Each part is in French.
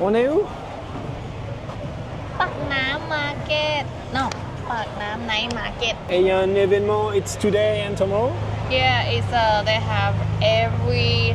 On est où? Pak Nam Market. No, Pak Nam Night Market. Et il y a un événement, it's today and tomorrow? Yeah, it's they have every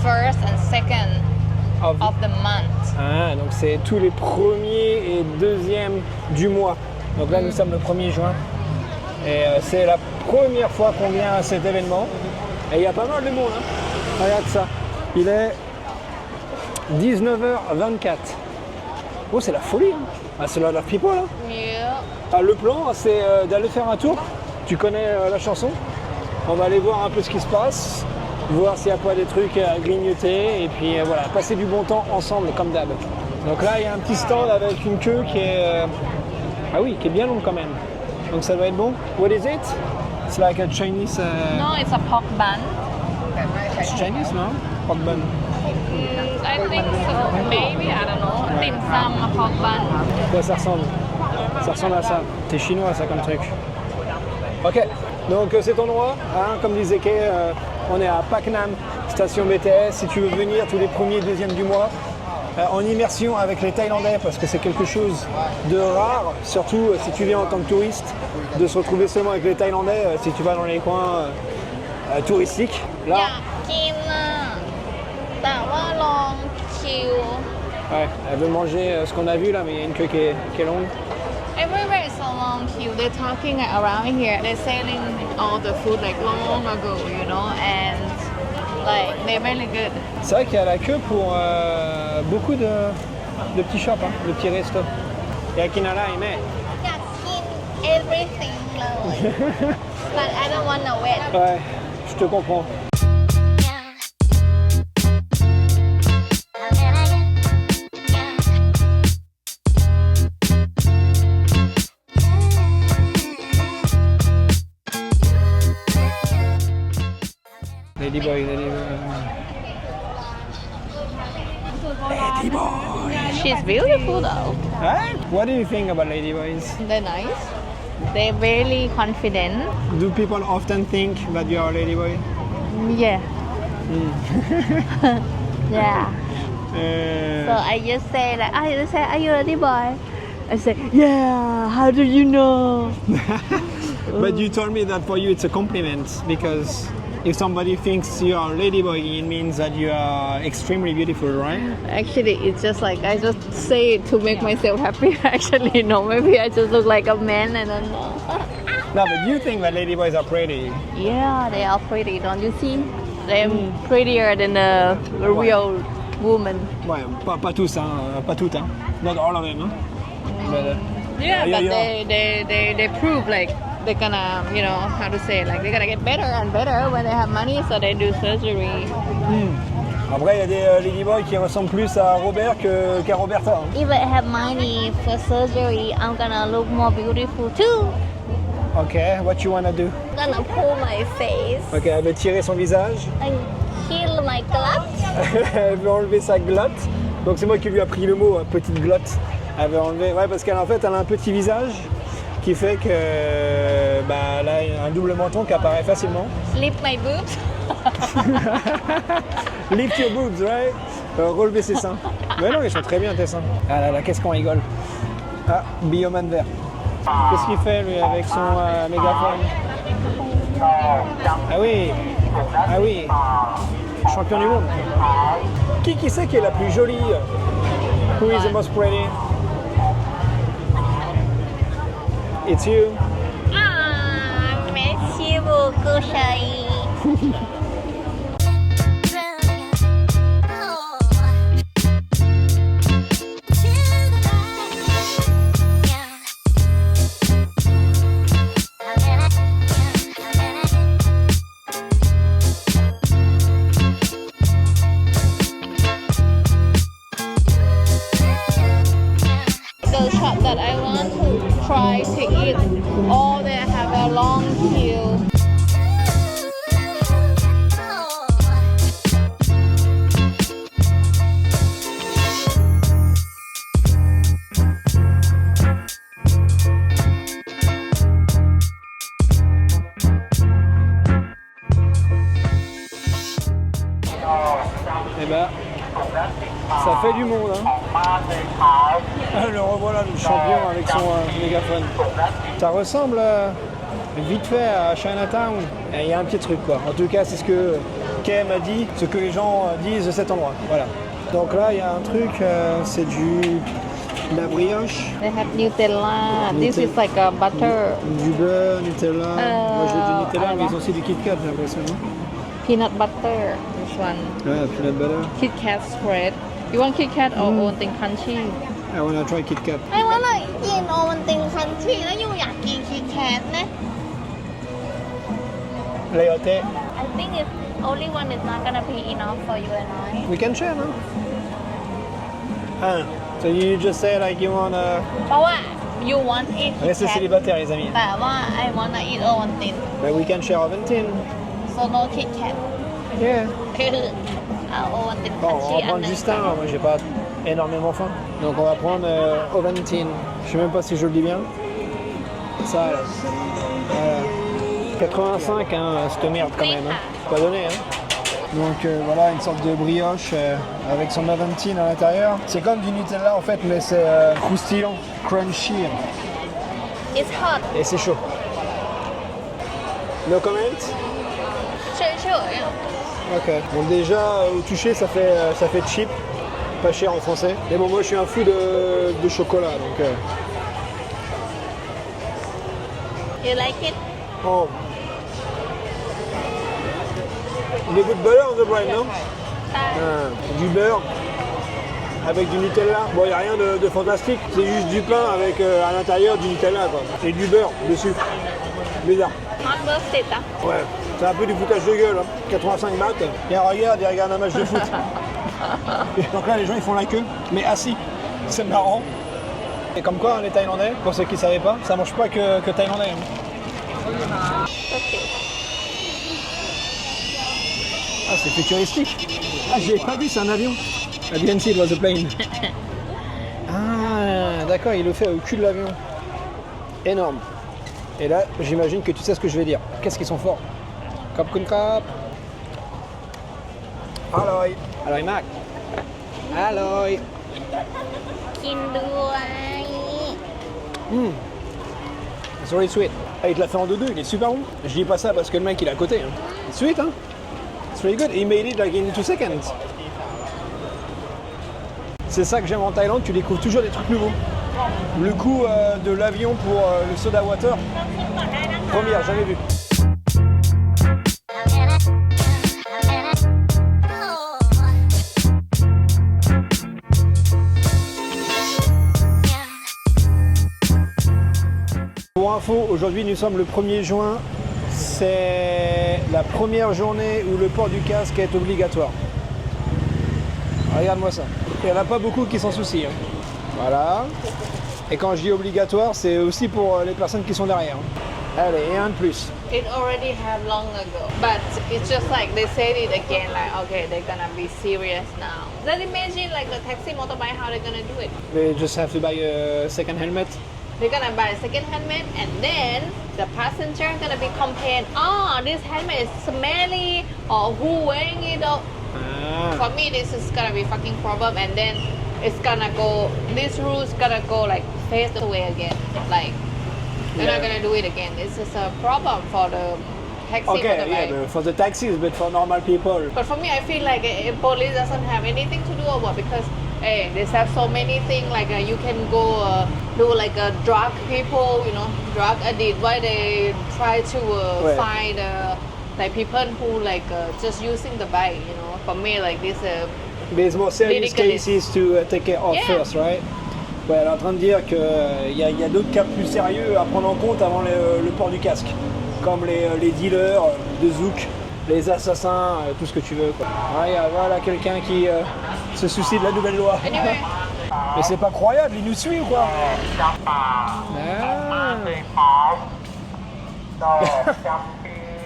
first and second of the month. Ah, donc c'est tous les premiers et deuxièmes du mois. Donc là, nous sommes le 1er juin. Et c'est la première fois qu'on vient à cet événement. Et il y a pas mal de monde. Hein. Regarde ça. Il est 19h24. Oh, c'est la folie. Hein. Ah, c'est lot of people là. Yeah. Ah, le plan, c'est d'aller faire un tour. Tu connais la chanson. On va aller voir un peu ce qui se passe, voir s'il n'y a pas des trucs à grignoter et puis voilà, passer du bon temps ensemble comme d'hab. Donc là, il y a un petit stand avec une queue qui est qui est bien longue quand même. Donc ça doit être bon. What is it? It's like a Chinese. No, it's a pork bun. It's Chinese, no? Pork bun. I think so. Maybe, I don't know. Dim sum, pork bun. Quoi ça ressemble? Ça ressemble à ça. C'est chinois ça comme truc. Ok. Donc cet endroit, hein, comme disait Kay, on est à Pak Nam, station BTS. Si tu veux venir tous les premiers et deuxièmes du mois, en immersion avec les Thaïlandais, parce que c'est quelque chose de rare, surtout si tu viens en tant que touriste, de se retrouver seulement avec les Thaïlandais si tu vas dans les coins touristiques. Là, อยากกินอ่ะแต่ว่าลองคิว ouais, elle veut manger ce qu'on a vu là, mais il y a une queue qui est longue. Everywhere is so long queue. They're talking around here. They're selling all the food like long ago, you know, and like they're really good. C'est vrai qu'il y a la queue pour beaucoup de petits shops, hein, de petits restos. Et à Kinala, il met. อยากกิน everything เลย but I don't wanna wait. Ouais, je te comprends. Ladyboy. Ladyboy. She's beautiful though. Right? What do you think about ladyboys? They're nice. They're really confident. Do people often think that you are a ladyboy? Yeah. Yeah. So Uh, I just say like, I just say, are you a lady boy? I say, yeah. How do you know? but you told me that for you it's a compliment because if somebody thinks you are a ladyboy, it means that you are extremely beautiful, right? Actually, it's just like I just say it to make myself happy. Actually, no, maybe I just look like a man. I don't know. No, but you think that ladyboys are pretty. Yeah, they are pretty. Don't you see? They're prettier than a real woman. Ouais, pas tous, hein, pas toutes, hein. Not all of them, hein. But, Yeah, yeah, but yeah. they prove like they're gonna, you know, how to say, like they're gonna get better and better when they have money, so they do surgery. Après, il y a des ladyboys qui ressemblent plus à Robert qu'à Roberta. Hein. If I have money for surgery, I'm gonna look more beautiful too. Ok, what you wanna do? I'm gonna pull my face Ok, elle veut tirer son visage. and kill my glut. Elle veut enlever sa glotte. Donc c'est moi qui lui ai appris le mot, hein, petite glotte. Elle veut enlever, ouais, parce qu'elle en fait, elle a un petit visage qui fait que, bah, elle a un double menton qui apparaît facilement. Lift my boobs. Lift your boobs, right? Relever ses seins. Mais non, ils sont très bien tes seins. Ah là là, qu'est-ce qu'on rigole. Ah, Bioman vert. Qu'est-ce qu'il fait lui avec son mégaphone? Ah oui, ah oui, champion du monde. Qui c'est qui est la plus jolie? Who is the most pretty? It's you. Ah, merci beaucoup, chérie. The shop that I want to try to eat, all they have a long queue. Eh ben, ça fait du monde. monde. Hein. Ah, le revoilà, le champion avec son mégaphone. Ça ressemble vite fait à Chinatown. Il y a un petit truc quoi. En tout cas, c'est ce que Kay m'a dit, ce que les gens disent de cet endroit. Voilà. Donc là, il y a un truc, c'est de la brioche. They have Nutella. This is like a butter. Du beurre, Nutella. Moi, je veux du Nutella, mais ils ont aussi du Kit Kat, j'ai l'impression. Peanut butter. This one. Ouais, peanut butter. Kit Kat spread. You want Kit Kat or Ovaltine crunchy? I wanna try Kit Kat. I wanna กิน Ovaltine crunchy แล้วยูอยากกิน Kit Kat นะ Leoté. I think if only one is not gonna be enough for you and I. We can share, no? So you just say like you wanna... เพราะว่า you want eat Restez Kit Kat célibataire, les amis. แต่ว่า I wanna eat Ovaltine But we can share Ovaltine. so no Kit Kat Yeah. คือเอา Ovaltine Bon, on crunchy va อัน prendre หนึง juste un, moi j'ai pas énormément faim. Donc on va prendre Ovaltine. Je sais même pas si je le dis bien. Ça là. Voilà. 85 hein, cette merde quand même. Hein. Pas donné hein. Donc voilà une sorte de brioche avec son Ovaltine à l'intérieur. C'est comme du Nutella en fait mais c'est croustillant, crunchy It's hot et c'est chaud. No comment? เฉยๆ Ok. Bon déjà au toucher ça fait cheap, pas cher en français. Mais bon moi je suis un fou de chocolat donc. You like it? Oh. You put butter on the bread, non? Du beurre avec du Nutella. Bon, il n'y a rien de fantastique. C'est juste du pain avec à l'intérieur du Nutella, quoi. Et du beurre dessus. Bizarre. Not worth it, hein? Ouais. C'est un peu du foutage de gueule. Hein. 85 bahts. Et regarde, ils regardent un match de foot. Donc là, les gens, ils font la queue, mais assis. C'est marrant. Et comme quoi, les Thaïlandais, pour ceux qui ne savaient pas, ça mange pas que thaïlandais. Hein. Ok. Ah, c'est futuristique. Ah, j'ai pas vu, c'est un avion. I didn't see it was a plane. Ah, d'accord, il le fait au cul de l'avion. Énorme. Et là, j'imagine que tu sais ce que je vais dire. Qu'est-ce qu'ils sont forts. Kap kun kap. Alloy. Alloy Mac. Alloy. กินด้วย It's really sweet. Ah, il te l'a fait en 2-2, il est super bon. Je dis pas ça parce que le mec il est à côté. Hein. It's sweet, hein? It's really good. He made it like in 2 seconds. C'est ça que j'aime en Thaïlande, tu découvres toujours des trucs nouveaux. Le coup de l'avion pour le soda water, première, jamais vu. Pour info, aujourd'hui nous sommes le 1er juin, c'est la première journée où le port du casque est obligatoire. Regarde-moi ça. Il n'y en a pas beaucoup qui s'en soucient. Hein. Voilà. Et quand je dis obligatoire, c'est aussi pour les personnes qui sont derrière. Allez, et un de plus. It already had long ago, but it's just like they said it again, like okay, they're gonna be serious now. Then imagine like the taxi motorbike, how they're gonna do it. They just have to buy a second helmet. They're gonna buy a second helmet, and then the passenger gonna be complain, oh, this helmet is smelly, or who wearing it? Or for me, this is gonna be fucking problem, and then it's gonna go. This rule's gonna go like phased away again, like. They're not gonna do it again. This is a problem for the taxi Okay, yeah, but for the taxis, but for normal people. But for me, I feel like police doesn't have anything to do about because hey, they have so many things like you can go do like drug people, you know, drug addict. Why they try to find like people who like just using the bike, you know? For me, like this. There's more serious ridiculous. cases to take care of first, right? Ouais, elle est en train de dire qu'il y a d'autres cas plus sérieux à prendre en compte avant le port du casque, comme les dealers de zouk, les assassins, tout ce que tu veux. Quoi. Voilà quelqu'un qui se soucie de la nouvelle loi. Anyway. Mais c'est pas croyable, il nous suit ou quoi?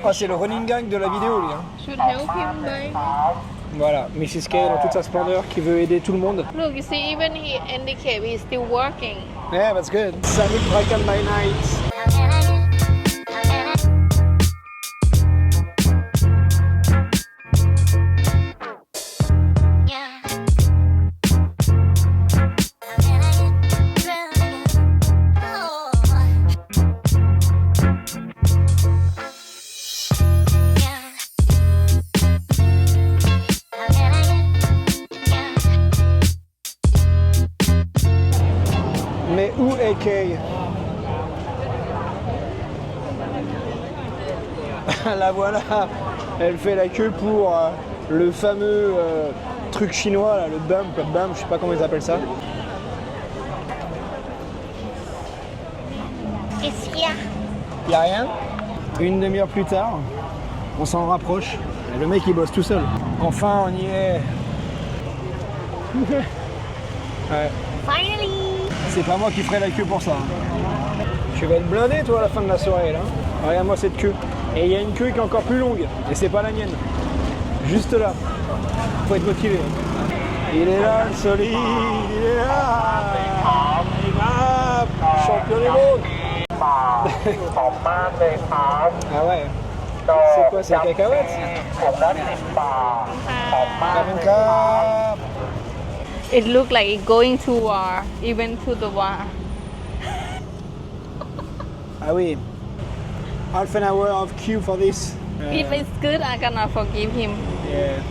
Ah, c'est le running gang de la vidéo, lui. Hein. Should help him, bye. Voilà, Mrs. K dans toute sa splendeur qui veut aider tout le monde. Look, you see, even he indicate he's still working. Yeah, that's good. Salut Dragon by Night. Mais où est Kay? La voilà, elle fait la queue pour le fameux truc chinois, là, le bum, je sais pas comment ils appellent ça. It's here. Y a rien. Une demi-heure plus tard, on s'en rapproche. Et le mec il bosse tout seul. Enfin on y est. Ouais. Finally. C'est pas moi qui ferai la queue pour ça. Tu vas être blindé toi à la fin de la soirée là. Regarde-moi cette queue. Et il y a une queue qui est encore plus longue. Et c'est pas la mienne. Juste là. Faut être motivé. Il est là le solide. Il est là. Champion du monde. Ah ouais. C'est quoi, c'est la cacahuète? It looked like it going to war, even to the war. Ah oui. Half an hour of queue for this. If it's good, I'm gonna forgive him. Yeah.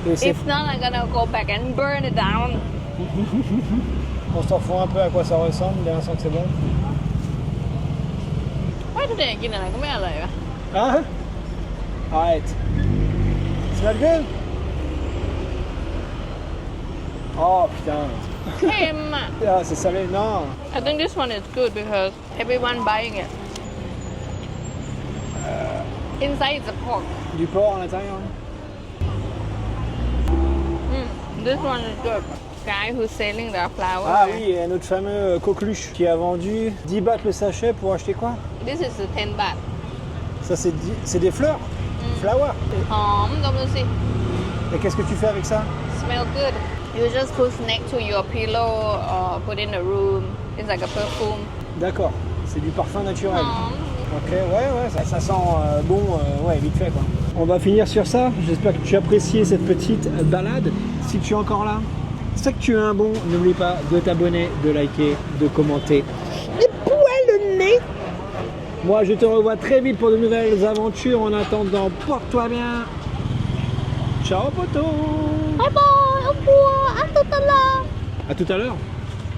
If not, I'm gonna go back and burn it down. On s'en fout un peu à quoi ça ressemble, dès l'instant que c'est bon. Why do theyกินอะไรก็ไม่อร่อยวะ Hein? Arrête. Smell good? Oh putain. เค็มอ่ะ Ah, c'est salé, non. I think this one is good because everyone buying it. Inside is a pork. Du porc à l'intérieur. This one is good. Guy who's selling the flour. Ah oui, et notre fameux coqueluche qui a vendu 10 bahts le sachet pour acheter quoi? This is 10 baht. Ça c'est des fleurs. Flower. หอมดมดูสิ Et qu'est-ce que tu fais avec ça? Smell good. You just put next to your pillow or put in the room. It's like a perfume. D'accord, c'est du parfum naturel. หอม Ok, ouais, ça sent bon, ouais, vite fait quoi. On va finir sur ça. J'espère que tu as apprécié cette petite balade. Si tu es encore là, c'est que tu es un bon. N'oublie pas de t'abonner, de liker, de commenter. Et poil le nez. Moi, je te revois très vite pour de nouvelles aventures. En attendant, porte-toi bien. Ciao, poto. Bye bye, au revoir, à tout à l'heure. À tout à l'heure.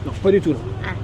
Non, pas du tout. Là. Ah.